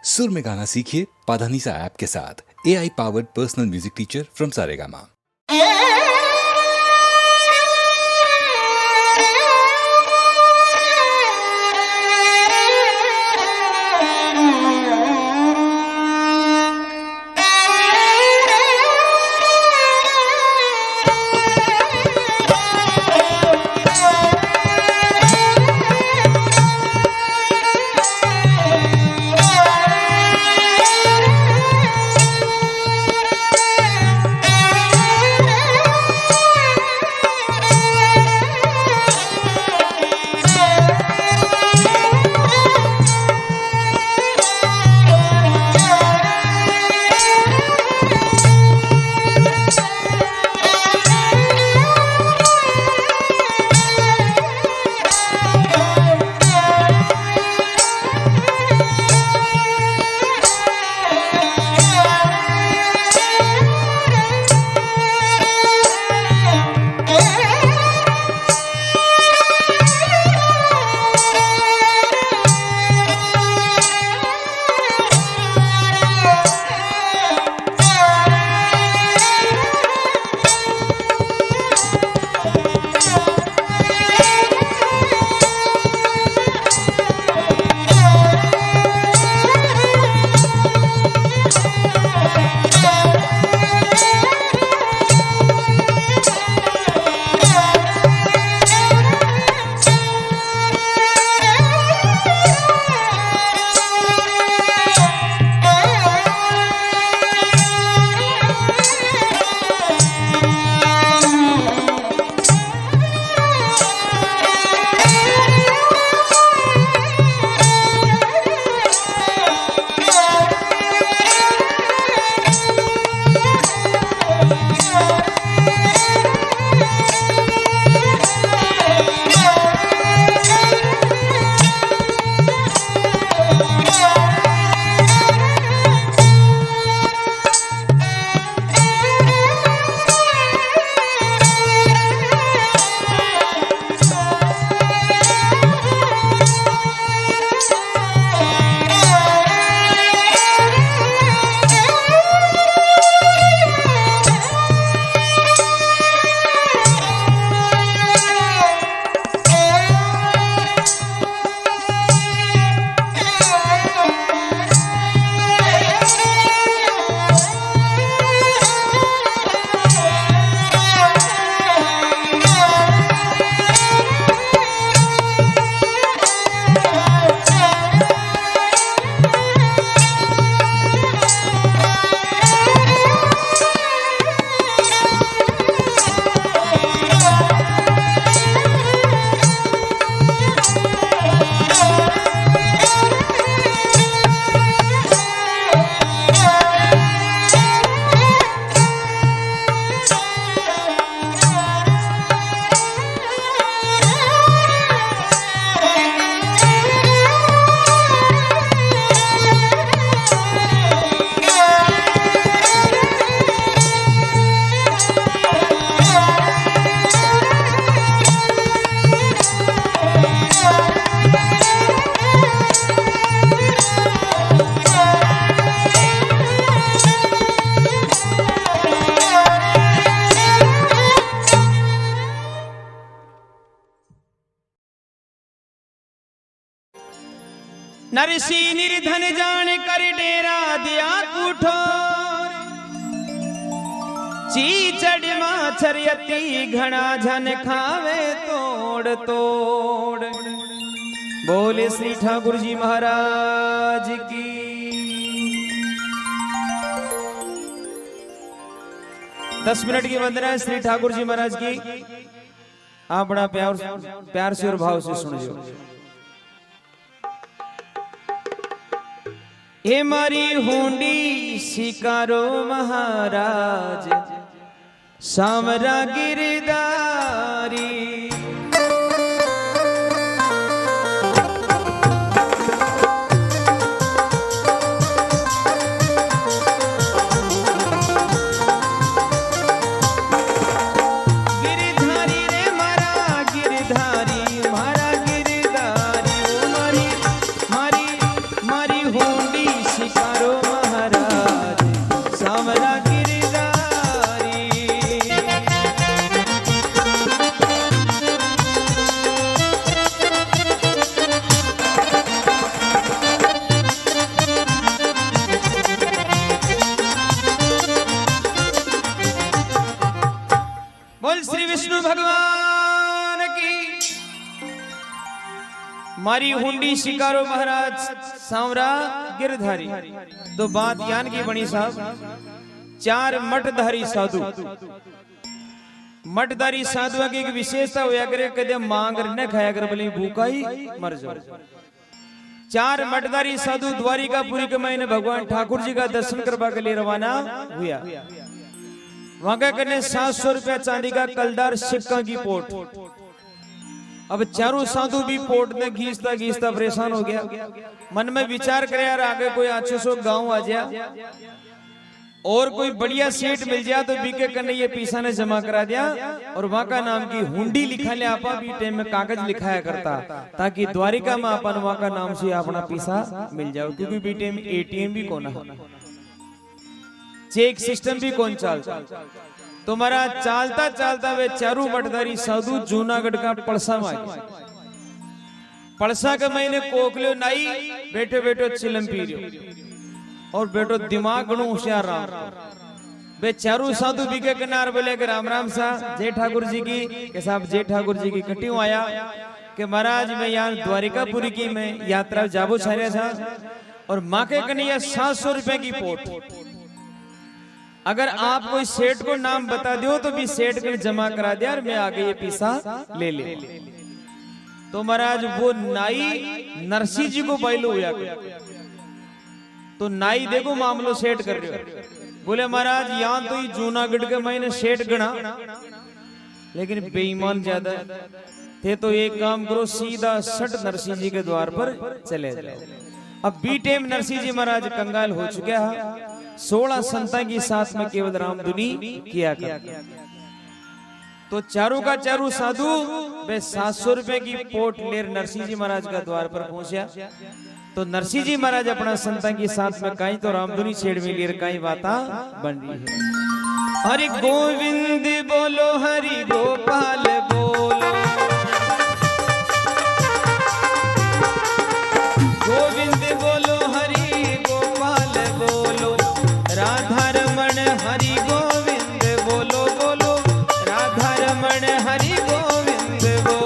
सुर में गाना सीखिए पाधानीसा ऐप के साथ। AI powered personal music teacher from Saregama. Narsi निर्धन जान कर डेरा दिया कुठोर, चीचड़ माछर यति घना झन खावे तोड़ तोड़। बोले श्री ठाकुर जी महाराज की। दस मिनट की वंदना श्री ठाकुर जी महाराज की। आप बड़ा प्यार से और भाव से सुनिए। हे मारी हुंडी शिकारो महाराज, सामरा गिरदारी। मारी हुंडी शिकारो महाराज सांवरा गिरधारी। तो बात यान की बनी साहब, 4 मठधारी साधु, मठधारी साधु की एक विशेषता होया करे, कदे मांग न खाया कर बोले भूखा ही मर जाओ। 4 मठधारी साधु द्वारिकापुरी के महीने भगवान ठाकुर जी का दर्शन करवा के लिए रवाना हुआ। वहां का करने 700 रुपया चांदी का कलदार सिक्का की पोट। अब चारों साधु भी पोट में घीसता घीसता परेशान हो गया। मन में विचार करे यार आगे कोई अच्छे सो गांव आ जाए और कोई बढ़िया सीट मिल जाए तो बीके करने ये पैसा ने जमा करा दिया और वहां का नाम की हुंडी लिखा ले आपा भी टाइम में कागज लिखाया करता ताकि द्वारिका में अपन वहां का नाम से अपना पैसा मिल जाओ, क्योंकि बी टाइम एटीएम भी कौन है, चेक सिस्टम भी कौन चलता। तुम्हारा चालता चालता वे चारू मठधारी साधु जूनागढ़ का पड़सा में आ गए। पड़सा के महीने कोकलियो नाई बैठे बैठो चिलम पी रहे और बैठो दिमाग गणो होशियार राम। वे चारू साधु बीके किनार बोले कि राम राम सा जय ठाकुर जी की के साहब जय ठाकुर जी की कटियों आया कि महाराज मैं यहाँ द्वारिकापुरी की मैं यात्रा जाबो छाया था और माँ के कन्हैया 700 रुपए की पोट। अगर आप कोई सेठ को नाम बता दो तो भी सेठ को जमा करा दिया और मैं आगे ये पैसा ले ले। तो महाराज वो नाई नरसिंह जी को बैलो हुआ, तो नाई देखो मामलो सेठ कर रहे हो। बोले महाराज यहाँ तो ही जूनागढ़ के महीने सेठ गणा लेकिन बेईमान ज्यादा थे, तो एक काम करो सीधा सट नरसिंह जी के द्वार पर चले जाओ। अब बी टाइम नरसिंह जी महाराज कंगाल हो चुके हैं। 16 संतां की साथ में केवल रामधुनी किया कर। तो चारों का चारों साधु वे 700 रुपए की पोट लेर नरसिंह जी महाराज का द्वार पर पहुंचा। तो नरसिंह जी महाराज अपना संतां की साथ में कहीं तो रामधुनी छेड़ में लेर कहीं बाता बन रही है। हरि गोविंद बोलो हरि गोपाल बोलो, गोविंद बोलो हरि गोपाल बोलो, राधा रमण हरि गोविंद बोलो बोलो, राधा रमण हरि गोविंद बोलो।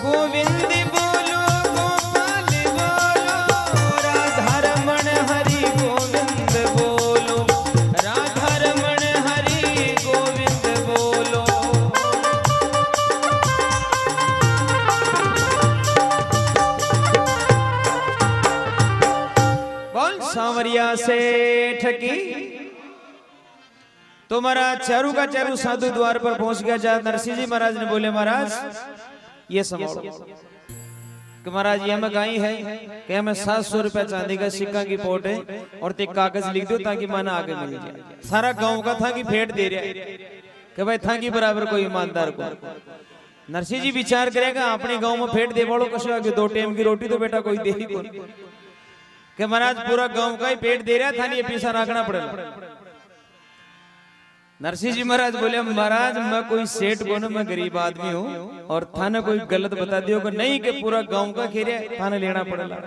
गोविंद बोलो गोपाल बोलो, राधा रमण हरि गोविंद बोलो, राधा रमण हरि गोविंद बोलो। सांवरिया सेठ की तुम्हारा चारू का चारू साधु द्वार पर पहुंच गया। जहां नरसिंह जी महाराज ने बोले महाराज ये संभालो कि महाराज ये हमें गाई है कि हमें 700 रुपए चांदी का सिक्का की पोट है और ते कागज लिख दो ताकि माना आगे मिल जाए। सारा गांव का था कि भेंट दे रहा है कि भाई था कि बराबर कोई ईमानदार को। नरसिंह जी विचार करेगा अपने गांव में भेंट दे वालों कशो आगे 2 टाइम की रोटी तो बेटा कोई दे ही कौन कि महाराज पूरा गांव का ही पेट दे रहा था, नहीं पैसा रखना पड़ेगा। नरसिंह जी महाराज बोले महाराज मैं कोई सेठ बोनो, मैं गरीब आदमी हूँ और थाने कोई गलत बता दियो कि नहीं कि पूरा गांव का खेरिया थाने लेना पड़ेगा।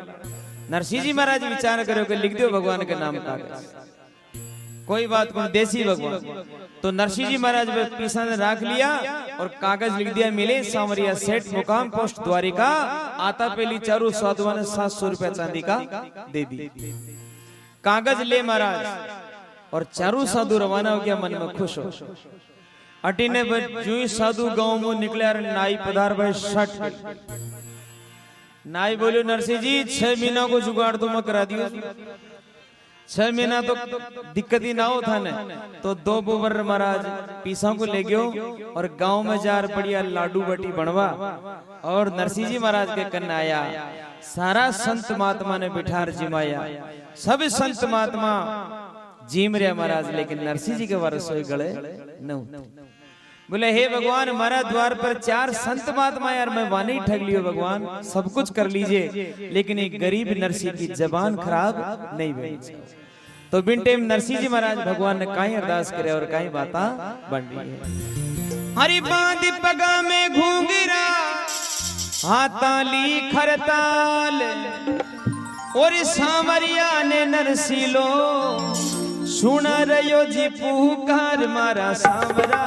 नरसिंह जी महाराज विचार करो कि लिख दो भगवान के नाम का कोई बात को देसी भगवान। तो नरसिंह जी महाराज पैसा ने रख लिया और कागज लिख दिया मिले सांवरिया सेठ मुकाम पोस्ट द्वारिका आता पहली चारों साधुओं ने 700 रुपया चांदी का दे दी। कागज ले महाराज और चारों साधु रवाना हो गया मन में खुश हो। अटी ने जो ही साधु गांव में निकले नाई पधार भाई शट नाई बोलो नरसिंह जी 6 महीना को जुगाड़ तो मैं करा दियो। 6 महीना तो दिक्कत ही ना हो था ने तो 2 बोबर महाराज पीसा को ले गयो और गांव में जार बढ़िया लाडू बटी बनवा और नरसिंह जी महाराज के कन्ना आया। सारा संत महात्मा ने बिठार जिमाया, सब संत महात्मा जिम रहे महाराज, लेकिन नरसिंह जी के वारस गले न बोले हे भगवान हमारा द्वार पर 4 संत महात्मा यार मैं वानी ठग लियो भगवान, सब कुछ कर लीजिए लेकिन एक गरीब नरसिंह की जबान खराब नहीं बनी। तो बिन टाइम नरसिंह जी महाराज भगवान ने काई अरदास करे और काई बाता बन रही है। हरि बांध पगा में घूंघरा हाथाली खरताल और सांवरिया ने नरसिलो सुना रयो जी पुकार मारा सांवरा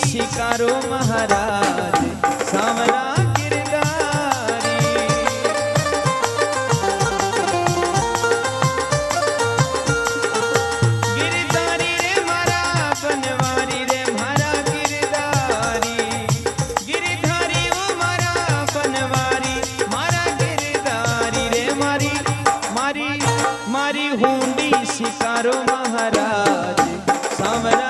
शिकारो महाराज सांवरा गिरधारी गिरधारी रे मारा बनवारी रे मारा गिरधारी गिरधारी वो मारा बनवारी मारा गिरधारी रे मारी मारी मारी हुंडी शिकारो महाराज सांवरा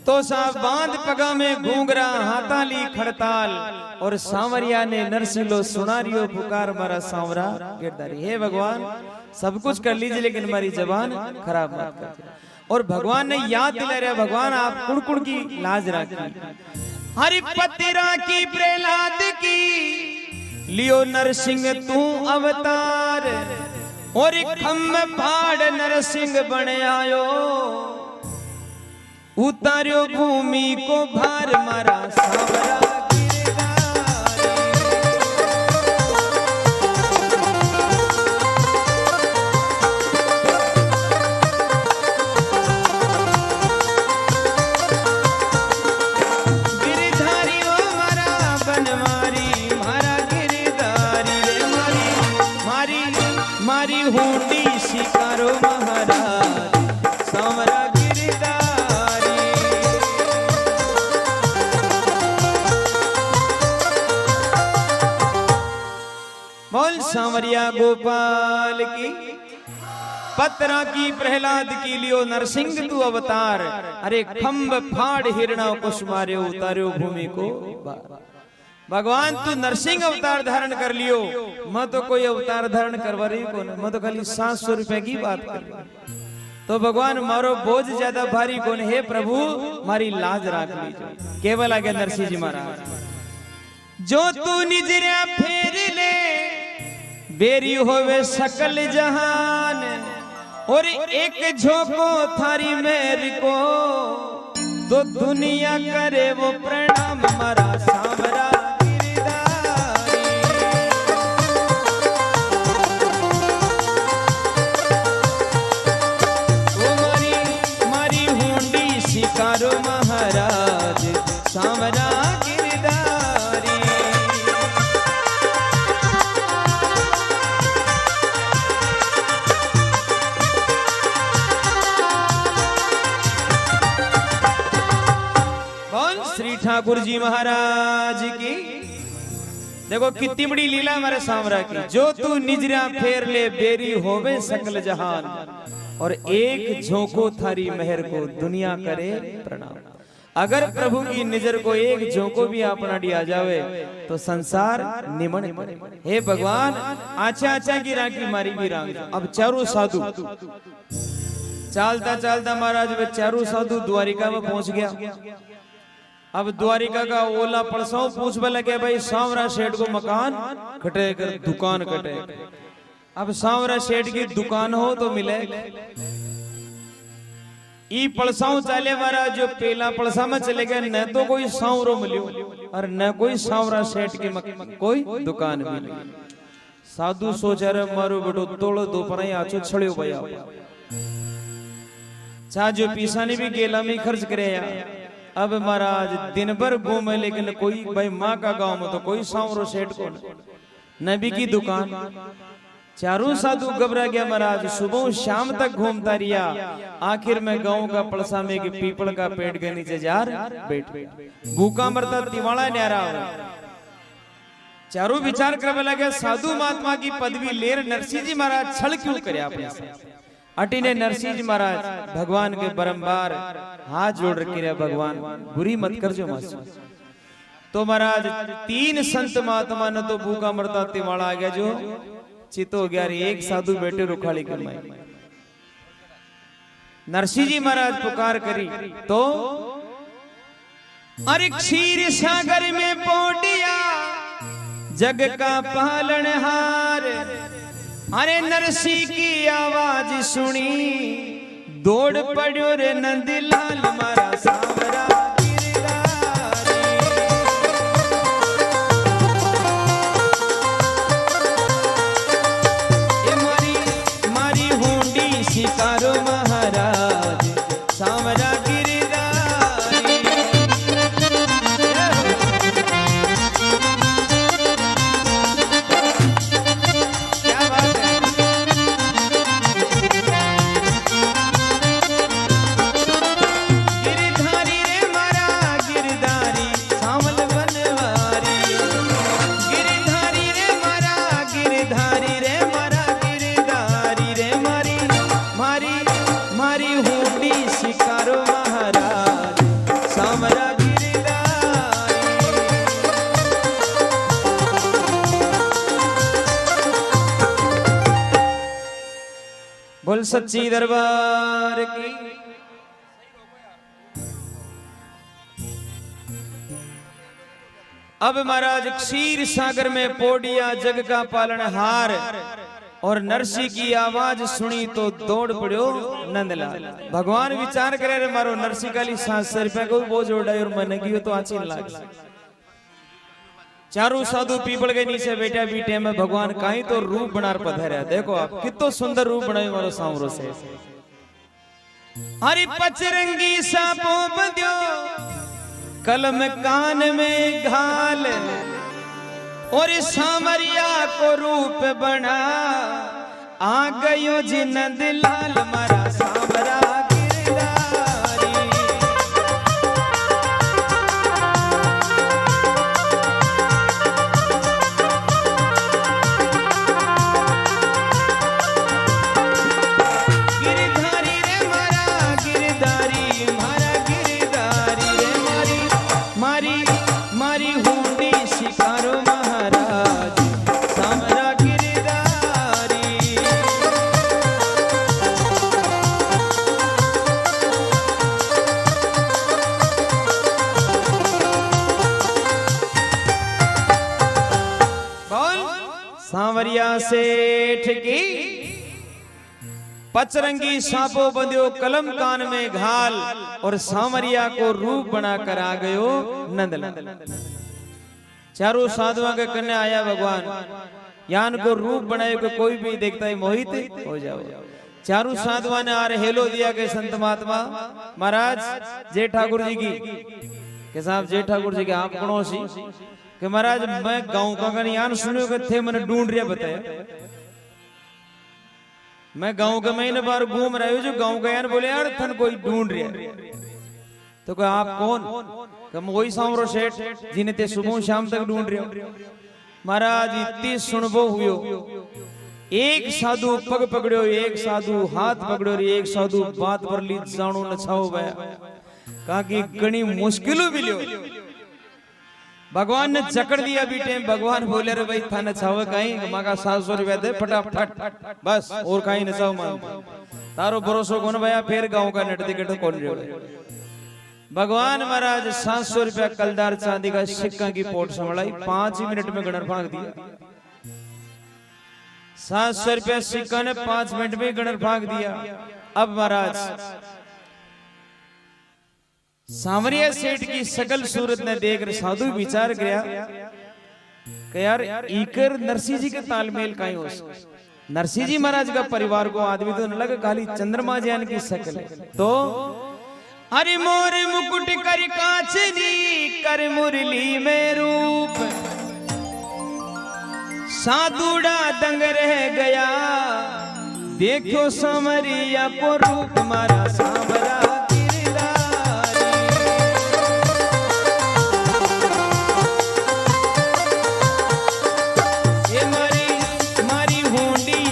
तो साहब बांध पगा में घूंगरा हाथाली खड़ताल और सांवरिया ने नरसिलो सुनारियो पुकार मारा सांवरा गिरधारी। हे भगवान सब कुछ कर लीजिए लेकिन हमारी जबान खराब मत कर। और भगवान ने याद दिला रहा भगवान आप कुड़कुड़ की लाज रखी। हरिपतिरा की प्रहलाद की लियो नरसिंह तू अवतार और खम फाड़ नरसिंह बने आयो उतार्यो भूमि को भार मारा सांवरा गिरधारी ओ मारा बनवारी मारा गिरधारी रे मारी मारी मारी हुंडी शिकारो महाराज सांवरा बोल सांवरिया गोपाल की। पत्रा की प्रहलाद की लियो नरसिंह तू अवतार अरे खम्ब फाड़ हिरणा कुश मार्यो उतार्यो भूमि को। भगवान तू नरसिंह अवतार धारण कर लियो मैं तो कोई अवतार धारण करवा रही को मैं तो खाली 700 रुपए की बात कर रही। तो भगवान मारो बोझ ज्यादा भारी कौन है प्रभु मारी लाज राख लीजिए। केवल आगे नरसिंह जी महाराज जो तू निजरा फेर ले बेरी होवे सकल जहान और एक झोंको थारी मेर को तो दुनिया करे वो प्रणाम मारा सांवरा गिरधारी। ओ मारी मारी हुंडी शिकारो महाराज सांवरा श्री ठाकुर जी महाराज की। देखो कितनी बड़ी लीला हमारे सांवरा की। जो तू निजरा फेर ले बेरी होवे सकल जहान और एक झोंको थारी मेहर को दुनिया करे प्रणाम। अगर प्रभु की नजर को एक झोंको भी अपना दिया जावे तो संसार निमन। हे भगवान आचा आचा की राखी मारी भी रांग। अब चारों साधु चालता चालता महाराज वे चारों साधु द्वारिका में पहुंच गया। अब द्वारिका का ओला पड़साओ पूछने लगे भाई सांवरा सेठ को मकान कटे कर दुकान कटे। अब सांवरा सेठ की दुकान हो तो मिले। ई पड़साओ चाले महाराज जो पहला पड़सा में चले गए न तो कोई सांवरो मिलियो और न कोई सांवरा सेठ की कोई दुकान मिली। साधु सोचा रे मारो बेटो तोड़ दो पर आचो छड़ियो भैया चाह जो पीसानी भी गेला में खर्च करे। अब महाराज दिन भर घूमे लेकिन कोई भाई माँ का गांव में तो कोई सांवरो सेठ को नबी की दुकान। चारों साधु घबरा गया महाराज। सुबह शाम तक घूमता रिया। आखिर में गांव का पड़सा में कि पीपल का पेड़ के नीचे जार बैठ भूखा मरता तिवाड़ा न्यारा हो। चारों विचार करने लगे साधु महात्मा की पदवी लेर नरसिंह जी महाराज छल क्यों करे अपने से। अटी ने नरसिंह जी महाराज भगवान के बारंबार हाथ जोड़ रखे रहे भगवान बुरी मत कर जो मासूम। तो महाराज 3 संत महात्मा ने तो भूखा मरता तिवाड़ा आ गया जो चित हो गया। एक साधु बेटे रुखाड़ी कमाई। नरसिंह जी महाराज पुकार करी तो अरे क्षीर सागर में पोटिया जग का पालनहार, अरे नरसी की आवाज सुनी दौड़ पड़ो रे नंदलाल मारा सांवरा शिकारो महाराज सांवरा गिरधारी। क्या बात है। गिरधारी रे मारा गिरधारी सांवल बनवारी, गिरधारी रे मारा गिरधारी रे मारा गिरधारी रे मारी मारी मारी हुडी शिकारो महाराज सांवरा गिरधारी। बोल सच्ची दरबार की। अब महाराज क्षीर सागर में पोडिया जग का पालनहार और नरसी की आवाज सुनी तो दौड़ पड़ो नंदलाल। भगवान विचार करे रे मारो नरसी काली 700 रुपया को बोझ उड़ाई और मन की तो आची लाग। चारों साधु पीपल के नीचे बैठा बीटे में भगवान कहीं तो रूप बनार पधारा। देखो आप कितो सुंदर रूप बनायो मारो सांवरो से। हरि पचरंगी सापो बंध्यो कलम कान में घाल, और सांवरिया को रूप बना आ गयो जी नंदलाल मारा सांवरा गिरधारी। गिरधारी रे मारा गिरधारी मारा गिरधारी रे मारी मारी मारी हुंडी शिकारो महाराज सांवरा गिरधारी। बोल सांवरिया सेठ की पचरंगी सांपो बंध्यो कलम कान में घाल, और सांवरिया को रूप बनाकर आ गयो नंदलाल। चारों साधुओं के कन्या आया भगवान, यान को रूप बनाए को कोई भी देखता है मोहित हो जाओ। चारों साधुओं ने आर हेलो दिया के संत महात्मा महाराज जय ठाकुर जी की के साहब जय ठाकुर जी के आप कौन सी के महाराज मैं गांव का यान सुनो के थे मैंने ढूंढ रिया बताया। मैं गांव के महीने बार घूम रहा हूँ जो गांव का यार बोले यार थन कोई ढूंढ रहा। तो क्या आप कौन? कम वही सांवरो सेठ जिन्हें ते सुबह शाम तक ढूंढ रहे हो। महाराज इतनी सुनबो हुयो, एक साधु पग पकड़ो, एक साधु हाथ पकड़ो, एक साधु बात पर ली जानो नछाओ भया कहा कि गणी मुश्किलों भी लियो। भगवान ने चकड़ दिया बीटे। भगवान बोले रे भाई था नछाओ कहीं मांगा 700 रुपया दे फटाफट बस और कहीं नछाओ मान तारो भरोसो कौन भया फिर गांव का नट दिखे कौन रहे। भगवान महाराज 700 रुपया कलदार चांदी का सिक्का की पोट संभालाई 5 मिनट में गणर फांक दिया। 700 रुपया सिक्का ने 5 मिनट में गणर फांक दिया। अब महाराज सांवरिया सेठ की सकल सूरत ने देख साधु विचार किया कि यार इकर नरसिंह जी के तालमेल कहीं हो। नरसिंह जी महाराज का परिवार को आदमी तो न लगा खाली चंद्रमा ज्ञान की शकल है। तो अरे मोर मुकुट कर कांचनी कर मुरली में रूप, साधुड़ा दंग रह गया देखो सांवरिया को रूप मारा सांवरा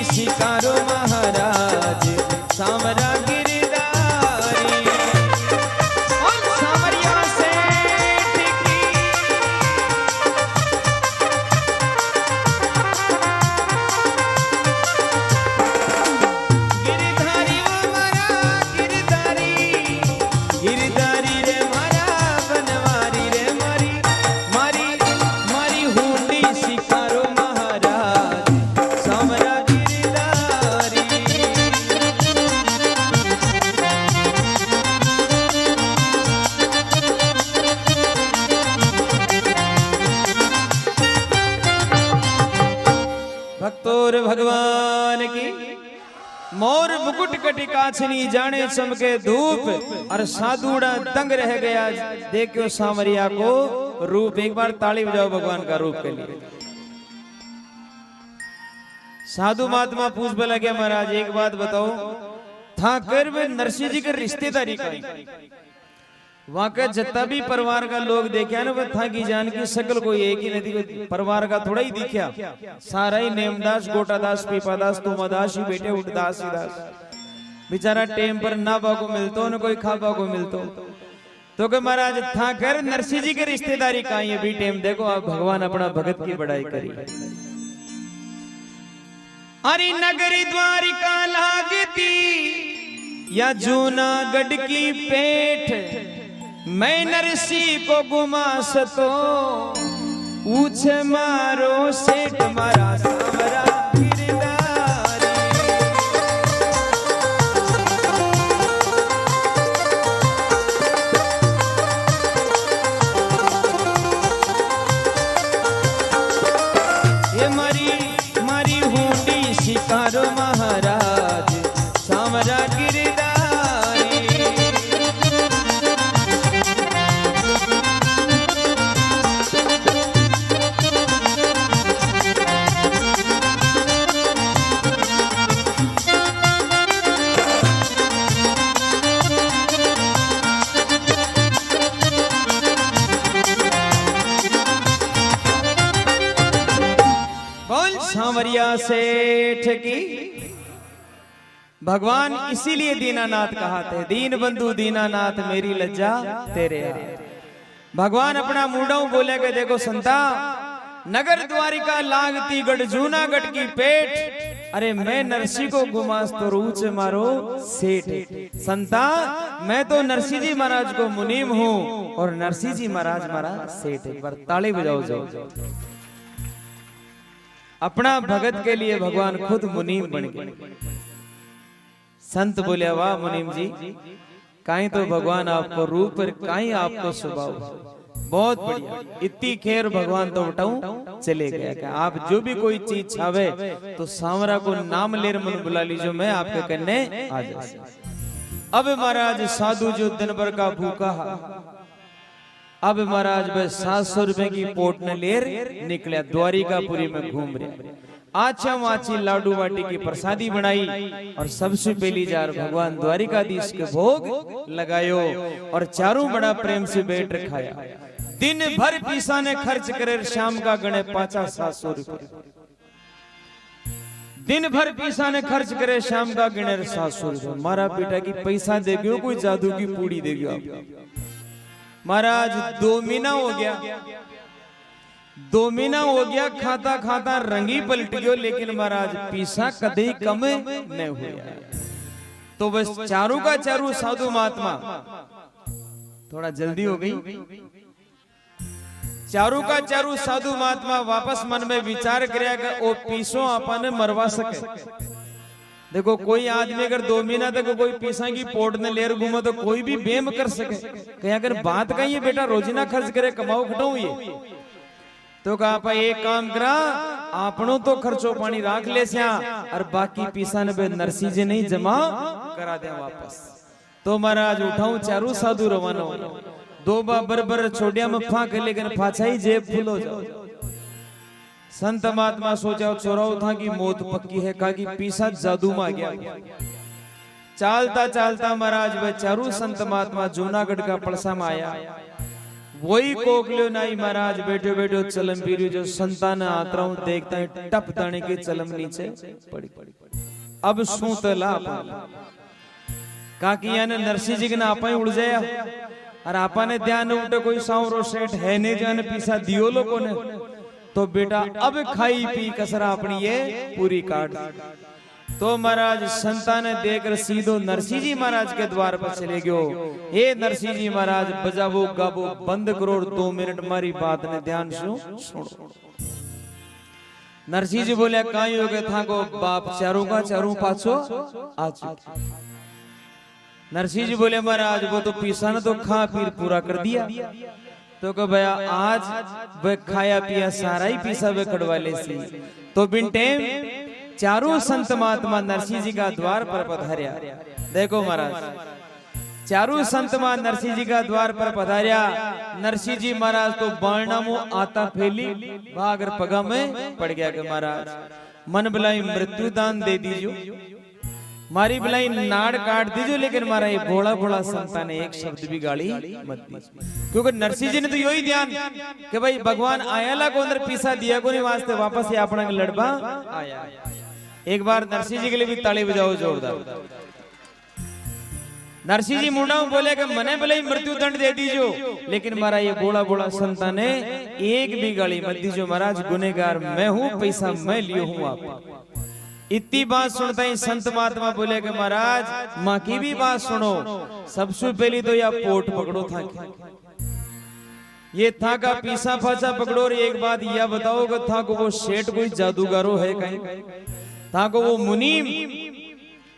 शिकारो महाराज सांवरा गिरधारी। सांवरिया सेठ की गिरधारी वो मारा गिरधारी भगवान की। मोर मुकुट कटी काछनी जाने चमके धूप, और साधुड़ा दंग रह गया देखो सांवरिया को रूप। एक बार ताली बजाओ भगवान का रूप के लिए। साधु महात्मा पूछ लगे महाराज एक बात बताओ, था कर वे नरसिंह जी के रिश्तेदारी का वहां का जितना भी परिवार का लोग देखा ना, वो था की जान की शकल कोई एक ही नहीं, परिवार का थोड़ा ही दिखा, सारा ही नेमदास गोटादास पीपादास तुमादास ही बेटे उठदास ही दास। बेचारा टेम पर ना बाको मिलतो न कोई खाबा को मिलतो। तो के महाराज था कर नरसिंह जी के रिश्तेदारी का ये भी टेम देखो आप भगवान अपना भगत की बड़ाई करी। अरे नगरी द्वारिका लागती या जूनागढ़ की पेठ, मैं नरसिंह को गुमा सतो ऊंचे मारो सेठ मारा सावरा गिरधारी। ये मारी हुंडी शिकारो महाराज सावरा गिरधारी। सांवरिया सेठ की भगवान इसीलिए दीनानाथ कहा थे, दीन बंधु दीनानाथ मेरी लज्जा तेरे हाथ। भगवान अपना मुंडा बोले के देखो संता, नगर द्वारिका लागती गढ़ जूनागढ़ की पेट, अरे मैं नरसिंह को गुमास तो रूच मारो सेठ। संता मैं तो नरसिंह जी महाराज को मुनीम हूँ और नरसिंह जी महाराज महाराज सेठ। एक बार ताली बजाओ जाओ। अपना भगत के लिए भगवान खुद मुनीम बन गए। संत बोले वाह मुनीम जी, काई तो भगवान आपको रूप पर काई आपको स्वभाव बहुत बढ़िया, इतनी खेर भगवान तो उठाऊं चले गया। क्या आप जो भी कोई चीज छावे तो सांवरा को नाम लेर मन बुला लीजिए, मैं आपके करने आ जाऊं। अब महाराज साधु जो दिन भर का भूखा, अब महाराज बस 700 रुपए की पोट ने लेर निकला, द्वारिकापुरी में घूम रहे। आछा माची लाडू बाटी की प्रसादी बनाई और सबसे पहली जार भगवान द्वारिकाधीश के भोग लगायो और चारों बड़ा प्रेम से बैठ खाया। दिन भर पीसा ने खर्च करे शाम का गणे 500-700 रुपए। दिन भर पीसा ने खर्च करे शाम का गिने 700 रुपए। मारा बेटा की पैसा देगी कोई जादू की पूड़ी देगी आप। महाराज 2 महीना हो गया, 2 महीना हो गया, खाता खाता रंगी पलट गयो, लेकिन महाराज पीसा कदे कम नहीं हुआ। तो बस चारों का चारों साधु महात्मा, थोड़ा जल्दी हो गई, चारों का चारों साधु महात्मा वापस मन में विचार कराया कि ओ पीसो अपन मरवा सके। देखो कोई आदमी अगर 2 महीना तक कोई पीसा की पोट ने लेर घूमे तो कोई भी बेम कर सके। कहीं अगर बात कही है बेटा रोजीना खर्च करे कमाओ खटाओ ये, तो कहा एक काम करा आपनो तो खर्चो पानी राख ले स्या और बाकी पीसा ने नरसिंह जी नहीं जमा करा दे वापस। तो महाराज उठाऊं चारू साधु रवाना हो, 2 बार छोड़िया में फाक लेकिन फाछाई जेब फुल हो जाओ। संत महात्मा सोचा चोराव था कि मौत पक्की है, कहा कि पीसा जादू में आ गया। चालता चालता महाराज वे चारू संत महात्मा जूनागढ़ का पड़सा में आया। वही कोकलियो नाई महाराज बैठे बैठे चलम पीरियो जो संतान आतरा हूं देखता है टप दाने के चलम नीचे पड़ी। अब सूतला कहा कि यानी नरसिंह जी के ना आपा ही उड़ जाया और आपा ने ध्यान उठे कोई सांवरो सेठ है नहीं जाने पीसा दियो लोगों ने। तो बेटा अब खाई पी कसरा अपनी ये पूरी काट। तो महाराज संता ने देखकर सीधो नरसिंह जी महाराज के द्वार पर चले गयो। हे नरसिंह जी महाराज बजावो गाबो बंद करो, 2 मिनट मारी बात ने ध्यान से सुनो। नरसिंह जी बोले काई हो गए था को बाप चारों का चारों पाछो आज। नरसिंह जी बोले महाराज वो तो पीसा ने तो खा पीर पूरा कर दिया। तो कह भैया आज वे खाया पिया सारा ही पीसा वे कड़वा ले सी। तो बिन टेम चारों संत महात्मा नरसिंह जी का द्वार पर पधार्या। देखो महाराज, चारों संत महात्मा नरसिंह जी का द्वार पर पधार्या। नरसिंह जी महाराज तो बाणमो आता फैली भागर पगा में पड़ गया कि महाराज मन बुलाई मृत्यु दान दे दीजो, मारी बुलाई नाड़ काट दीजो, लेकिन मारा ये भोला भोला संता ने एक शब्द भी गाली मत दीजिए। क्योंकि नरसिंह जी ने तो यही ध्यान कि भाई भगवान आयाला को अंदर पीसा दिया को नहीं वास्ते वापस ये अपना लड़बा आया। एक बार नरसिंह जी के लिए भी ताली बजाओ जोरदार। नरसिंह जी मुंडा बोले कि मने भले मृत्यु दंड दे दीजो, लेकिन मारा ये बोला बोला संता ने एक भी गाली मत दीजो, महाराज गुनेगार मैं हूँ, पैसा मैं लियो हूँ आप। इतनी बात सुनता ही संत महात्मा बोले कि महाराज माँ की भी बात सुनो। सबसे पहली तो या पोट पकड़ो था, ये था का पीसा फाचा पकड़ो। और एक बात यह बताओ कि था को वो सेठ कोई जादूगारो है कहीं, था को वो मुनीम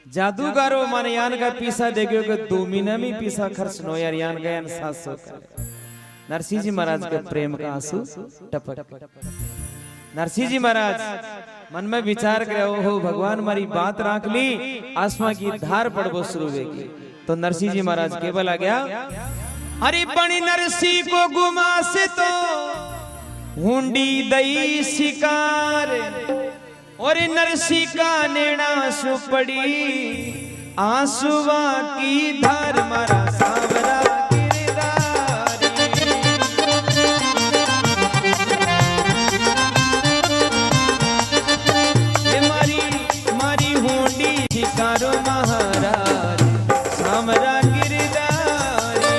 जादूगारो माने यान का पीसा देगो कि 2 महीना में पीसा खर्च नो यार, यान गया 700 का। नरसिंह जी महाराज के प्रेम का आंसू टपक। नरसिंह जी महाराज मन में विचार करे, हो भगवान हमारी बात राख ली, आसमां की धार पड़बो शुरू होगी। तो नरसिंह जी महाराज केवल आ गया, अरे बड़ी नरसिंह को गुमा से तो हुंडी दई शिकार, और नरसिंह का नेड़ा सुपड़ी आंसुआ की धार मारा सावरा शिकारो महाराज सामरा गिरधारी।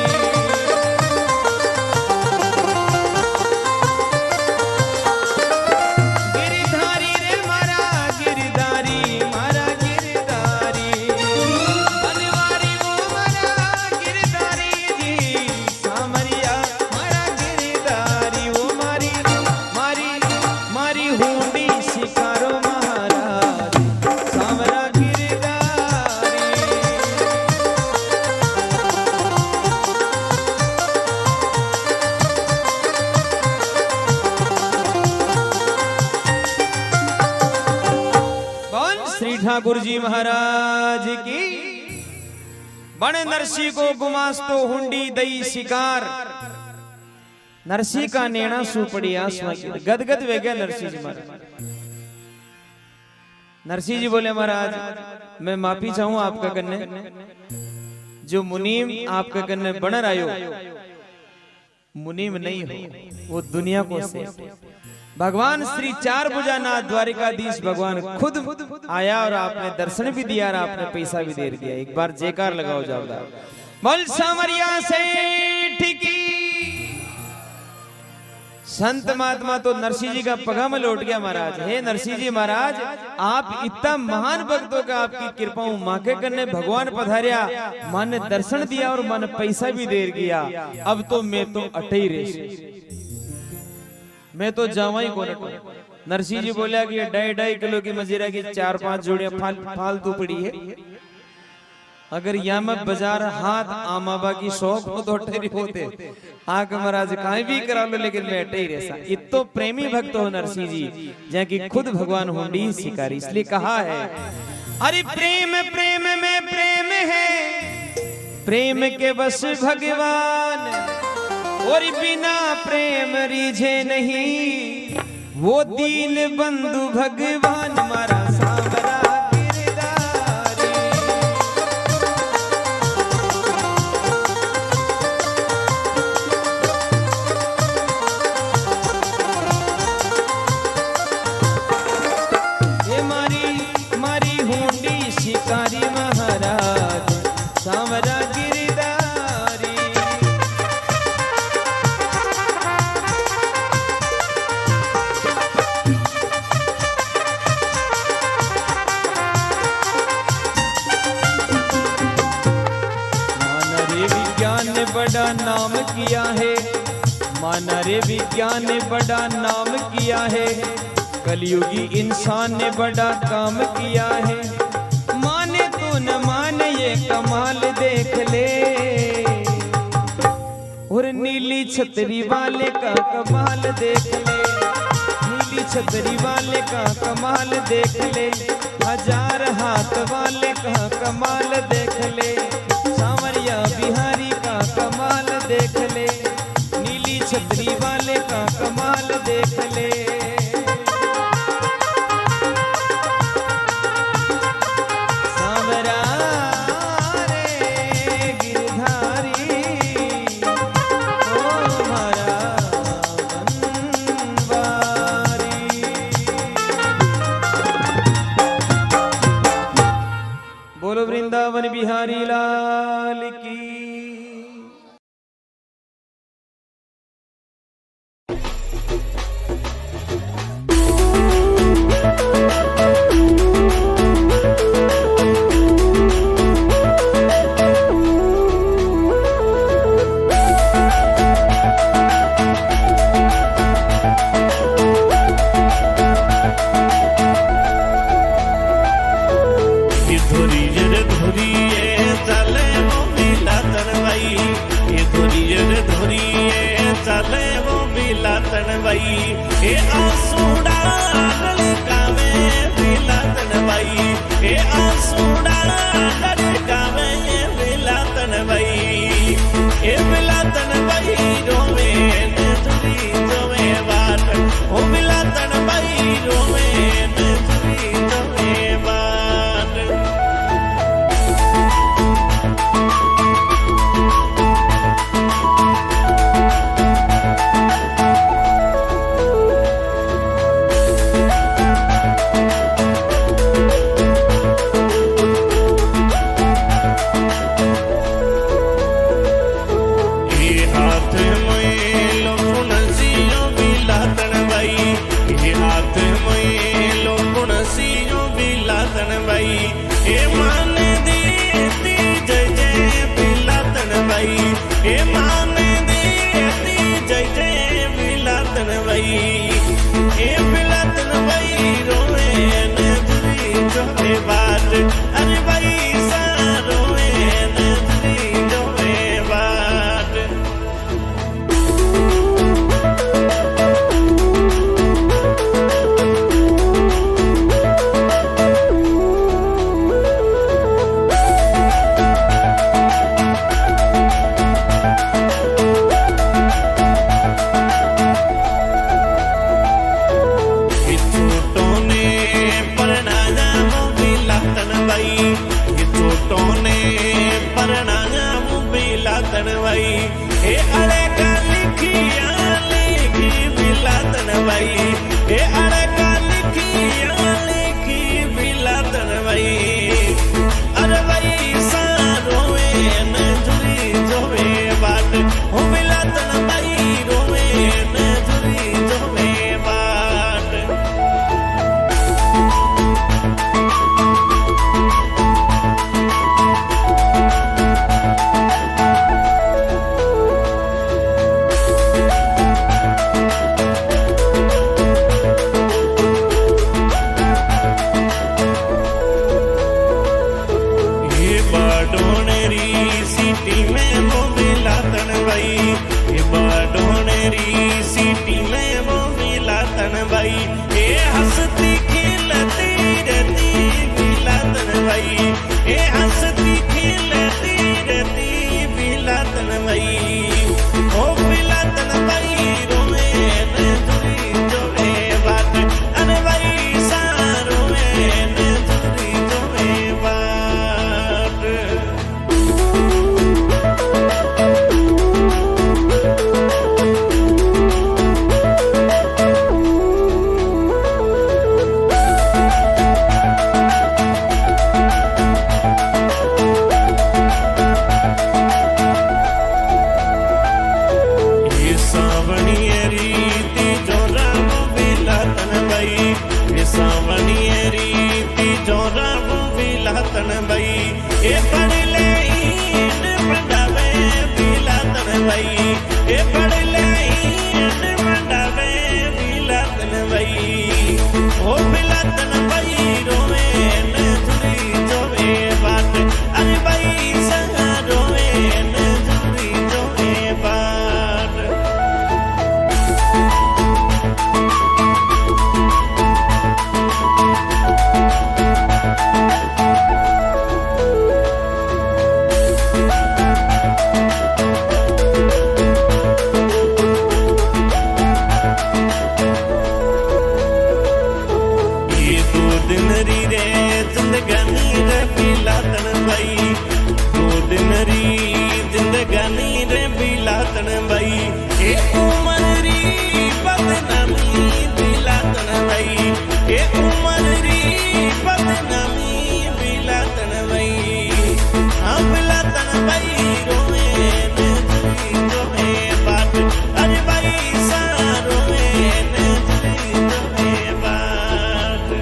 गिरधारी रे मारा गिरधारी, मारा गिरधारी बनवारी वो मारा गिरधारी जी, सामरिया मारा गिरधारी वो मारी मारी मारी हुंडी शिकारो महाराज सामरा ठाकुर जी महाराज की। बड़े नरसिंह को गुमास्तो हुंडी दई शिकार, नरसिंह का नेणा सुपड़ी आसमां की। गदगद वे गया नरसिंह जी महाराज। नरसिंह जी बोले महाराज मैं माफी चाहूं आपका कन्ने, जो मुनीम आपके कन्ने बनर आयो मुनीम नहीं हो, वो दुनिया को से भगवान श्री चार भुजानाथ द्वारिकाधीश भगवान खुद आया और आपने दर्शन भी दिया और आपने पैसा भी दे दिया। एक बार जयकार लगाओ जोरदार, बोल सामरिया सेठ की। संत महात्मा तो नरसिंह जी का पगा में लौट गया महाराज। हे नरसिंह जी महाराज, आप इतना महान भक्त हो, आपकी कृपा माँ के करने भगवान पधारिया, माँ ने दर्शन दिया और माँ ने पैसा भी दे दिया। अब तो मैं तो अटे ही रह, मैं तो जावा ही कौन। नरसिंह जी बोला कि 2.5 किलो की मजीरा की 4-5 जोड़ियां फालतू पड़ी है। अगर यहाँ में बाजार हाथ आमाबा की शौक हो तो अटे होते आग महाराज कहीं भी करा लो, लेकिन मैं अटे ही रहसा। इतो प्रेमी भक्त हो नरसिंह जी, जहाँ की खुद भगवान हुंडी शिकारी। इसलिए कहा है, अरे प्रेम प्रेम में प्रेम है, प्रेम के बस भगवान, और बिना प्रेम रिझे नहीं, वो दीन बंधु भगवान मारा सावरा गिरधारी। ये मारी मारी हुंडी शिकारी महाराज सावरा गिरधारी। बड़ा नाम किया है, माना रे विज्ञान ने बड़ा नाम किया है, कलयुगी इंसान ने बड़ा काम किया है। माने तो न माने ये कमाल देख ले, और नीली छतरी वाले का कमाल देख ले। नीली नीली छतरी वाले का कमाल देख ले, 1000 हाथ वाले का कमाल देख ले, सांवरिया बिहारी का कमाल देख ले, नीली छतरी वाले का कमाल देख ले। सांवरा रे गिरधारी ओ हमारा बनवारी। बोलो वृंदावन बिहारी लाल की। ए आसूड़ा ललकावे बिलातन बाई, ए आसूड़ा ललकावे बिलातन बाई, ए बिलातन बाई रोवे नथुरी जोवे बाट, ओ बिलातन बाई रोवे नथुरी जोवे बाट। अरे भाई सारो नजरी जोवे बाट। ए अड़े का लिखिया लिखी बिलातन भाई, ए अड़े का लिखिया लिखी बिलातन भाई। अरे भाई सारोवे नजरी जोवे बाट, ओ बिलातन भाई रोवे नजरी जोवे बाट। ए हंसती खिलती रहती बिलातन भाई, ए हंसती खिलती रहती बिलातन भाई, ओ बिलातन भाई रोवे नजरी जोवे बाट। अरे भाई सारोवे नजरी जोवे बाट। ए पढ़ ले इन मंडावे बिलातन भाई, ए पढ़ ले इन मंडावे बिलातन भाई, ओ बिलातन भाई रोवे नजरी जोवे बाट। अरे भाई संगा रोवे नजरी जोवे बाट। जिंदगानी रे बिलातन भाई ऑर्डिनरी जिंदगानी रे बिलातन भाई ए उमर री बदनामी बिलातन भाई ए उमर री बदनामी बिलातन भाई हाँ बिलातन भाई रोए न तुरी रोए बात अरे भाई सा रोए न तुरी रोए बात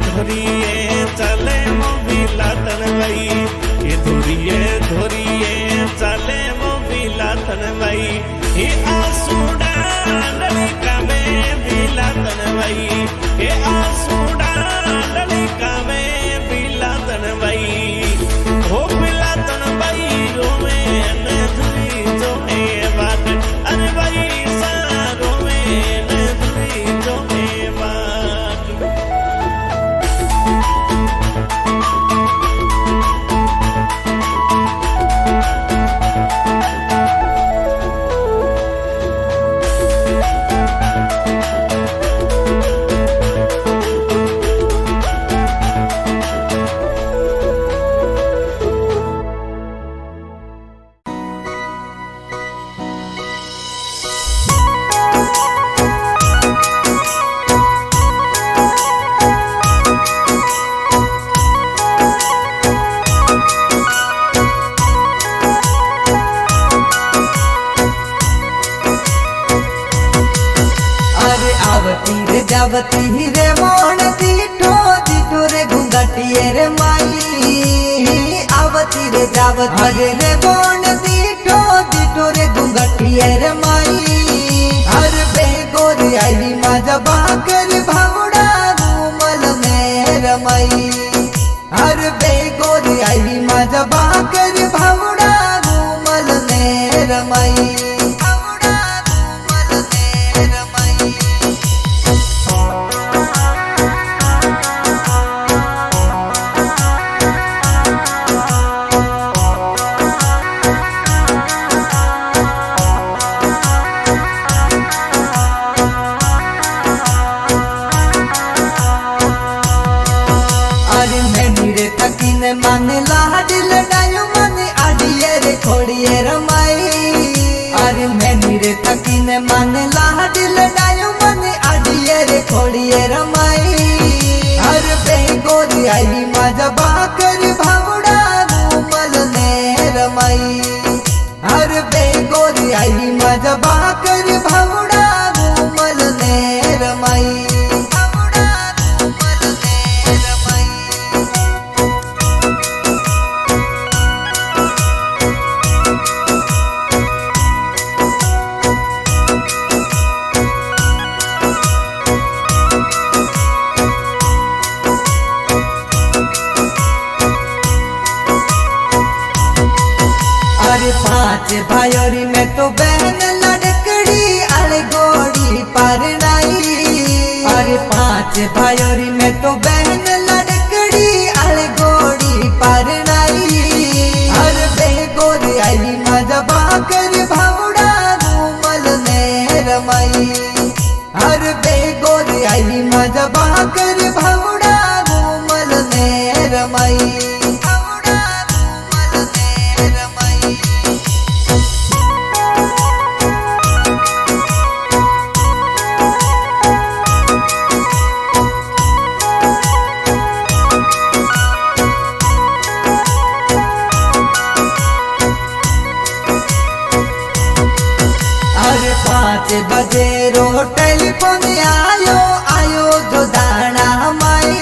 धोरिए चले मो बिलातन भाई ये धोरिए चले मो बिलातन भाई ये आसूडा ललिका में बिलातन भाई ये आसूडा ललिका में बिलातन भाई हो बिलातन भाई रोवे न धुरी जो ए बात अरे भाई सा रोवे न धुरी जो ए बात जावती रे मोण दीठो रे घुंघटिए रे माई आवती रे जावती रे मोण दीठो रे घुंघटिए रे माई हर बेगोरी आई माझा बाकर भावड़ा घूमल में रमाई हर बेगोरी आई माझा बाकर भावड़ा घूमल में रमाई मन लाड लडायो मन आडिये रे खोड़िए रमाई अरे मैनी रे थकीन मन लाड लडायो मन आडिये रे खोड़िए रमाई हर बेगोरी आई माझा बाकर भावड़ा घूमल ने रमाई हर बेगोरी आई माझा बाकर भावड़ा घूमल ने रमाई पांच भायोरी में तो बहन लड़कड़ी अरे गोड़ी पर नाई अरे पांच भायोरी में तो बहन लड़कड़ी अरे गोड़ी पर नाई हर बेगोरी आई मजा बाकर भावड़ा घूमल ने रमाई हर बेगोरी आई मजा बाकर भावड़ा घूमल ने रमाई बजे रो टेलीफोन आयो जो दाना माई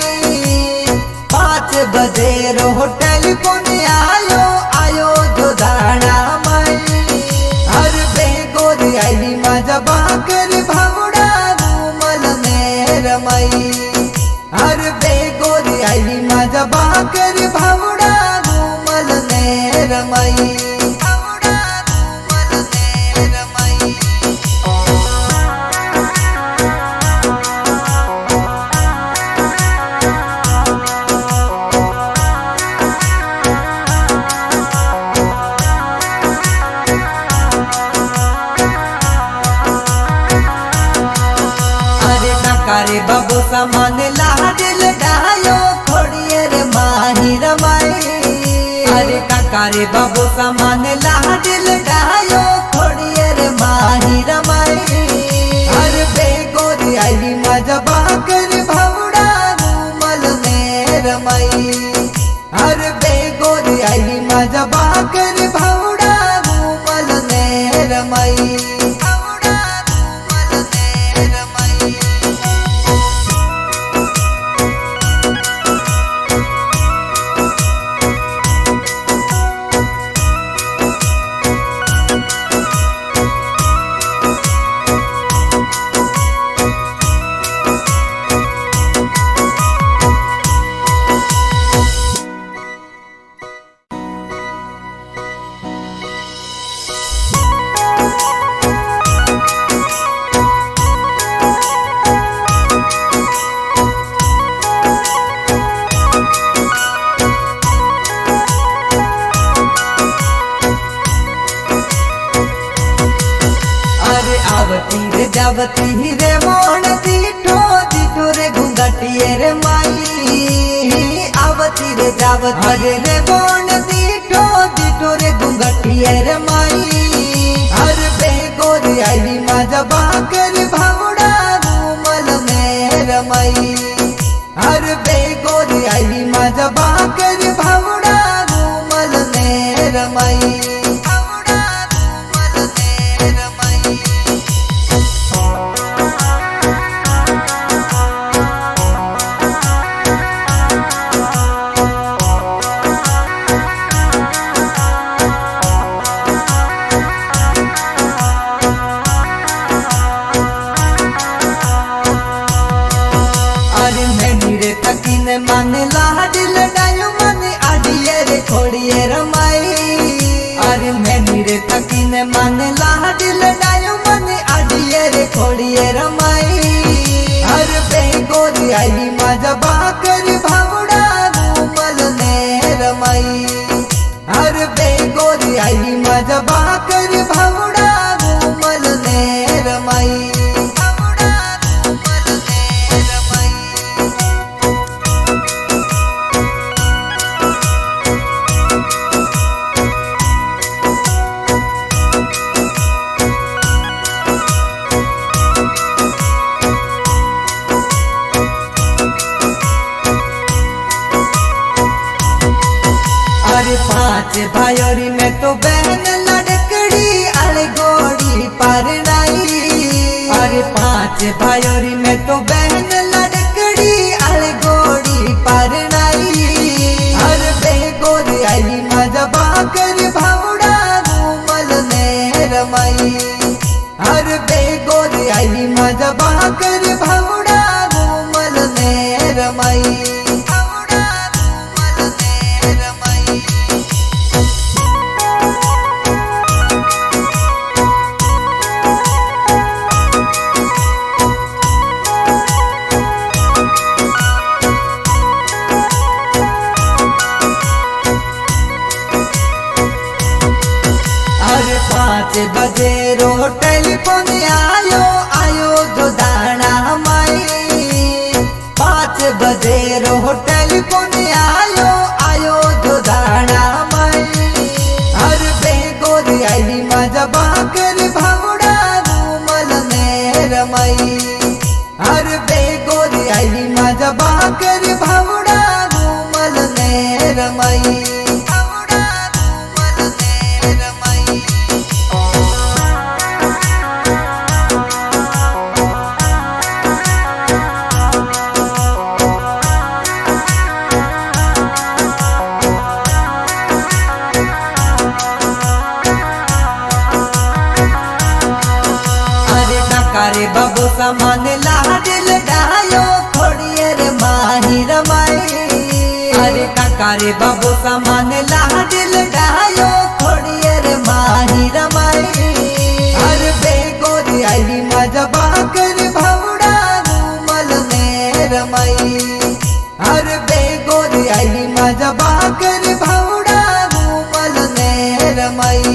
5 बजे रो टेलीफोन आयो जो दाना माई हर बेगोरी आई मजा बाकर भावड़ा घूमल ने रमाई हर बेगोरी आई मजा बाकर भावड़ा घूमल ने रमाई काका रे बाबू सामान लाडल डायो खोड़िए रे माही रमाई। अरे काका रे बाबू सामान लाडल डायो खोड़िए रे माही रमाई। अरे बेगोरी आई मजा बाकर भावड़ा घूमल में रमाई। अरे बेगोरी आई मजा बाकर भावड़ा घूमल में रमाई। जावती रे मोण दीठो दीठो रे घुंघटिए रे माई। आवती रे जावती रे मोण दीठो दीठो रे घुंघटिए रे माई। हर बेगोरी आई मजा बाकर भावड़ा घूमल में रमाई। हर बेगोरी आई मजा बाकर भावड़ा घूमल में रमाई। मन लाडल डायो मन आडिए रे खोड़िए रमाई। अरे मैनी रे थकीन मन लाडल डायो मन आडिए रे खोड़िए रमाई। हर बेगोरी आई मजा बाकर भावड़ा घूमल में रमाई। हर बेगोरी आई मजा बाकर भावड़ा घूमल में रमाई। अरे पांच भायोरी में तो बहन लड़कड़ी अरे गोड़ी परनाई। अरे पांच भायोरी में तो बहन लड़कड़ी अरे गोड़ी परनाई। अरे बेगोरी आई मजा बाकर भावड़ा घूमल में रमाई। अरे बेगोरी आई मजा बाकर भावड़ा घूमल में रमाई। बजे रो टेलीफोन आयो आयो जो दाना माई। 5 बजे रो टेलीफोन आयो आयो जो दाना माई। हर बेगोरी आई मजा बाकर भावड़ा घूमल में रमाई। हर बेगोरी आई मजा बाकर भावड़ा घूमल में रमाई। रे बाबू सामान लाडल डायो खोड़िए रे माही रमाई। अरे काका रे बाबू सामान लाडल डायो खोड़िए रे माही रमाई। अरे बेगोरी आई मजा बाकर भावड़ा घूमल में रमाई। अरे बेगोरी आई मजा बाकर भावड़ा घूमल में रमाई।